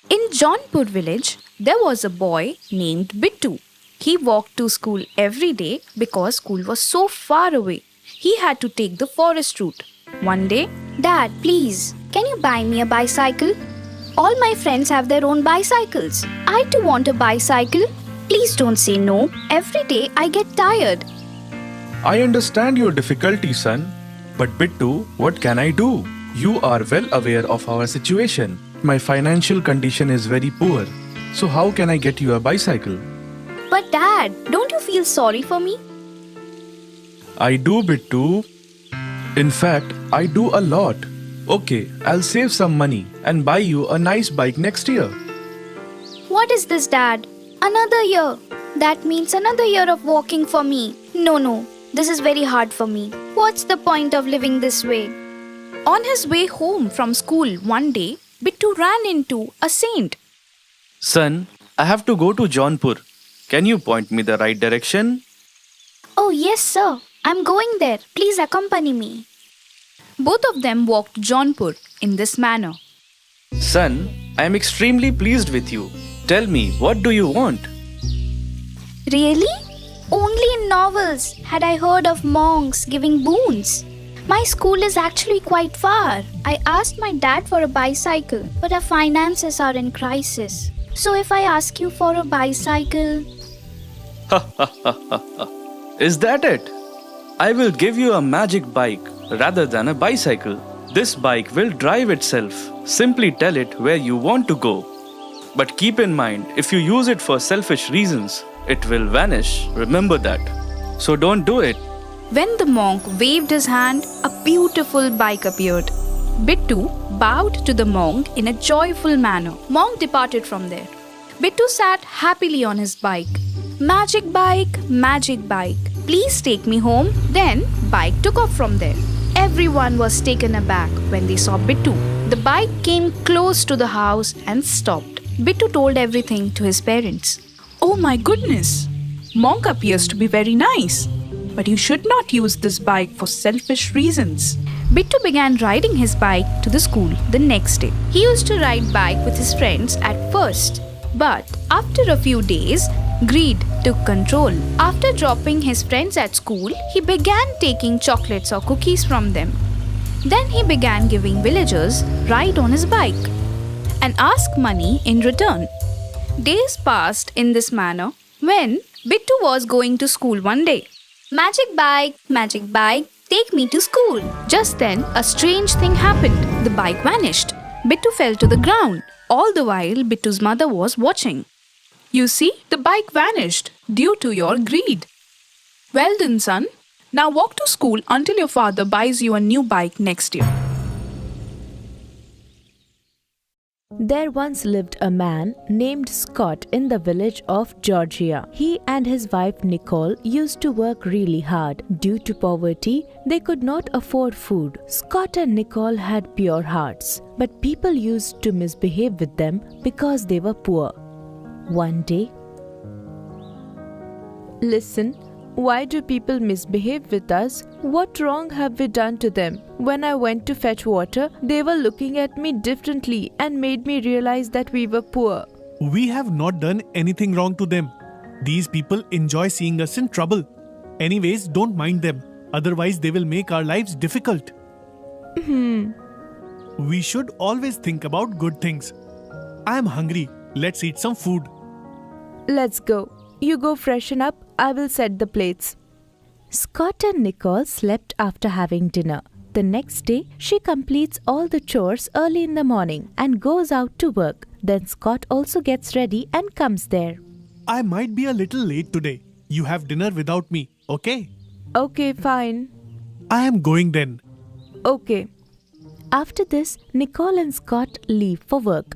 In Jaunpur village, there was a boy named Bittu. He walked to school every day because school was so far away. He had to take the forest route. One day, Dad, please, can you buy me a bicycle? All my friends have their own bicycles. I too want a bicycle. Please don't say no. Every day I get tired. I understand your difficulty, son. But Bittu, what can I do? You are well aware of our situation. My financial condition is very poor. So how can I get you a bicycle? But Dad, don't you feel sorry for me? I do, Bittu. In fact, I do a lot. Okay, I'll save some money and buy you a nice bike next year. What is this, Dad? Another year. That means another year of walking for me. No. This is very hard for me. What's the point of living this way? on his way home from school one day, Bittu ran into a saint. Son, I have to go to Jaunpur. Can you point me the right direction? Oh, yes, sir. I'm going there. Please accompany me. Both of them walked Jaunpur in this manner. Son, I am extremely pleased with you. Tell me, what do you want? Really? Only in novels had I heard of monks giving boons. My school is actually quite far. I asked my dad for a bicycle, but our finances are in crisis. So if I ask you for a bicycle... Is that it? I will give you a magic bike rather than a bicycle. This bike will drive itself. Simply tell it where you want to go. But keep in mind, if you use it for selfish reasons, it will vanish. Remember that. So don't do it. When the monk waved his hand, a beautiful bike appeared. Bittu bowed to the monk in a joyful manner. Monk departed from there. Bittu sat happily on his bike. Magic bike, please take me home. Then bike took off from there. Everyone was taken aback when they saw Bittu. The bike came close to the house and stopped. Bittu told everything to his parents. Oh my goodness! Monk appears to be very nice. But you should not use this bike for selfish reasons. Bittu began riding his bike to the school the next day. He used to ride bike with his friends at first. But after a few days, greed took control. After dropping his friends at school, he began taking chocolates or cookies from them. Then he began giving villagers ride on his bike and ask money in return. Days passed in this manner when Bittu was going to school one day. Magic bike, take me to school. Just then, a strange thing happened. The bike vanished. Bittu fell to the ground. All the while, Bittu's mother was watching. You see, the bike vanished due to your greed. Well done, son. Now walk to school until your father buys you a new bike next year. There once lived a man named Scott in the village of Georgia. He and his wife Nicole used to work really hard. Due to poverty, they could not afford food. Scott and Nicole had pure hearts, but people used to misbehave with them because they were poor. One day, listen, why do people misbehave with us? What wrong have we done to them? When I went to fetch water, they were looking at me differently and made me realize that we were poor. We have not done anything wrong to them. These people enjoy seeing us in trouble. Anyways, don't mind them. Otherwise, they will make our lives difficult. We should always think about good things. I am hungry. Let's eat some food. Let's go. You go freshen up. I will set the plates. Scott and Nicole slept after having dinner. The next day, she completes all the chores early in the morning and goes out to work. Then Scott also gets ready and comes there. I might be a little late today. You have dinner without me, okay? Okay, fine. I am going then. Okay. After this, Nicole and Scott leave for work.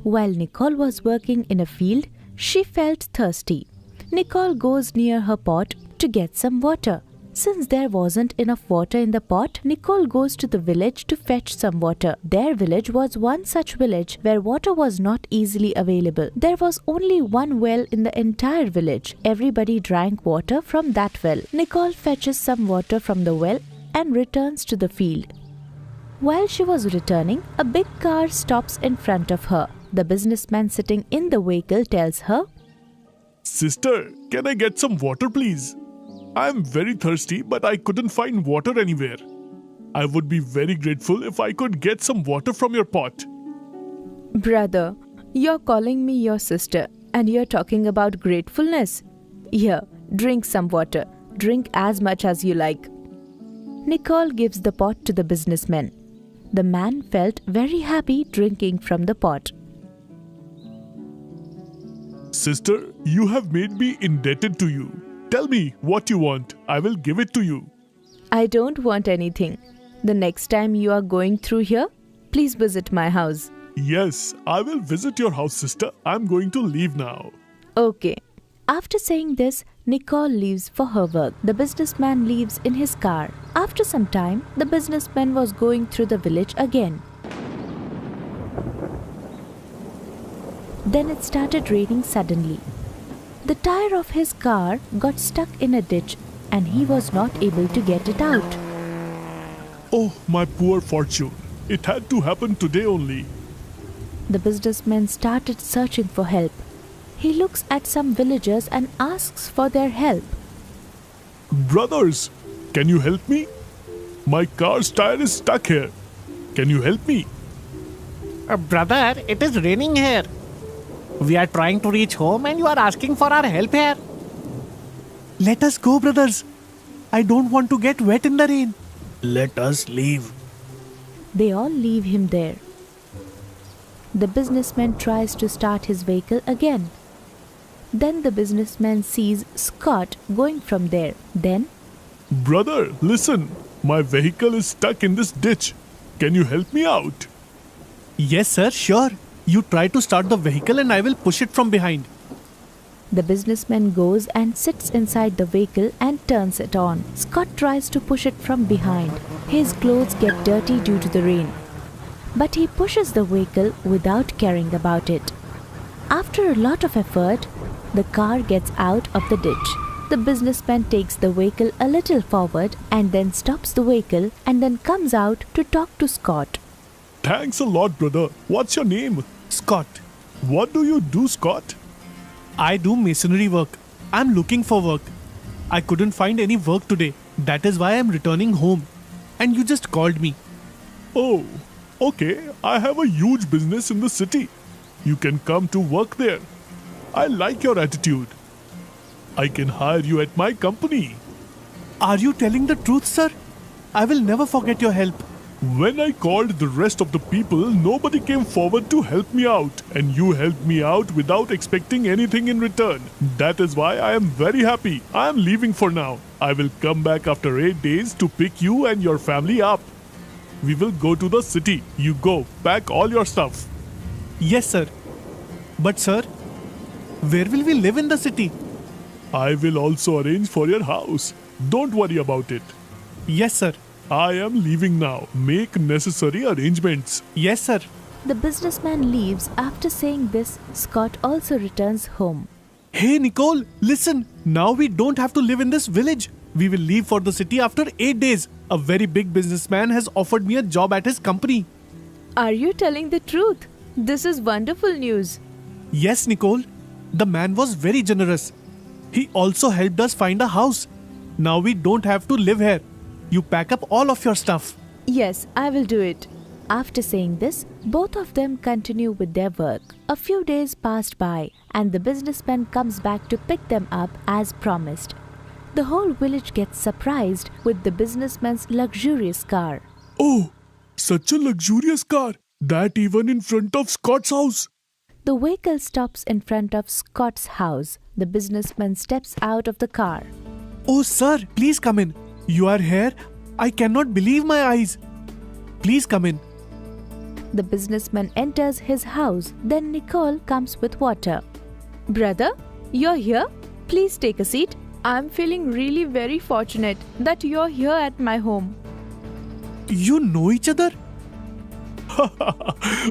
While Nicole was working in a field, she felt thirsty. Nicole goes near her pot to get some water. Since there wasn't enough water in the pot, Nicole goes to the village to fetch some water. Their village was one such village where water was not easily available. There was only one well in the entire village. Everybody drank water from that well. Nicole fetches some water from the well and returns to the field. While she was returning, a big car stops in front of her. The businessman sitting in the vehicle tells her, Sister, can I get some water, please? I am very thirsty, but I couldn't find water anywhere. I would be very grateful if I could get some water from your pot. Brother, you're calling me your sister and you're talking about gratefulness. Here, drink some water. Drink as much as you like. Nicole gives the pot to the businessman. The man felt very happy drinking from the pot. Sister, you have made me indebted to you. Tell me what you want. I will give it to you. I don't want anything. The next time you are going through here, please visit my house. Yes, I will visit your house, sister. I'm going to leave now. Okay. After saying this, Nicole leaves for her work. The businessman leaves in his car. After some time, the businessman was going through the village again. Then it started raining suddenly. The tire of his car got stuck in a ditch and he was not able to get it out. Oh, my poor fortune. It had to happen today only. The businessman started searching for help. He looks at some villagers and asks for their help. Brothers, can you help me? My car's tire is stuck here. Can you help me? Brother, it is raining here. We are trying to reach home and you are asking for our help here. Let us go, brothers. I don't want to get wet in the rain. Let us leave. They all leave him there. The businessman tries to start his vehicle again. Then the businessman sees Scott going from there. Then, Brother, listen. My vehicle is stuck in this ditch. Can you help me out? Yes, sir, sure. You try to start the vehicle and I will push it from behind. the businessman goes and sits inside the vehicle and turns it on. Scott tries to push it from behind. His clothes get dirty due to the rain. But he pushes the vehicle without caring about it. After a lot of effort, the car gets out of the ditch. The businessman takes the vehicle a little forward and then stops the vehicle and then comes out to talk to Scott. Thanks a lot, brother. What's your name? Scott. What do you do, Scott? I do masonry work. I'm looking for work. I couldn't find any work today. That is why I'm returning home. And you just called me. Oh, okay. I have a huge business in the city. You can come to work there. I like your attitude. I can hire you at my company. Are you telling the truth, sir? I will never forget your help. When I called the rest of the people, nobody came forward to help me out. And you helped me out without expecting anything in return. That is why I am very happy. I am leaving for now. I will come back after 8 days to pick you and your family up. We will go to the city. You go, pack all your stuff. Yes, sir. But, sir, where will we live in the city? I will also arrange for your house. Don't worry about it. Yes, sir. I am leaving now. Make necessary arrangements. Yes, sir. The businessman leaves. After saying this, Scott also returns home. Hey, Nicole, listen. Now we don't have to live in this village. We will leave for the city after 8 days. A very big businessman has offered me a job at his company. Are you telling the truth? This is wonderful news. Yes, Nicole. The man was very generous. He also helped us find a house. Now we don't have to live here. You pack up all of your stuff. Yes, I will do it. After saying this, both of them continue with their work. A few days passed by and the businessman comes back to pick them up as promised. The whole village gets surprised with the businessman's luxurious car. Oh, such a luxurious car. That even in front of Scott's house. The vehicle stops in front of Scott's house. The businessman steps out of the car. Oh, sir, please come in. You are here? I cannot believe my eyes. Please come in. The businessman enters his house. Then Nicole comes with water. Brother, you're here? Please take a seat. I'm feeling really very fortunate that you're here at my home. You know each other?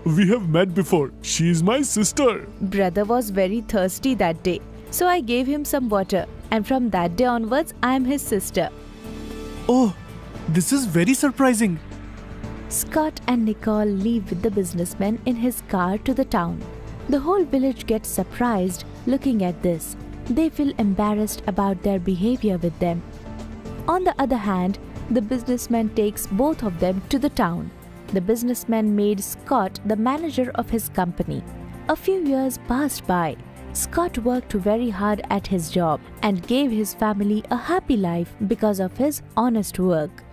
We have met before. She is my sister. Brother was very thirsty that day, so I gave him some water. And from that day onwards, I am his sister. Oh, this is very surprising. Scott and Nicole leave with the businessman in his car to the town. The whole village gets surprised looking at this. They feel embarrassed about their behavior with them. On the other hand, the businessman takes both of them to the town. The businessman made Scott the manager of his company. A few years passed by. Scott worked very hard at his job and gave his family a happy life because of his honest work.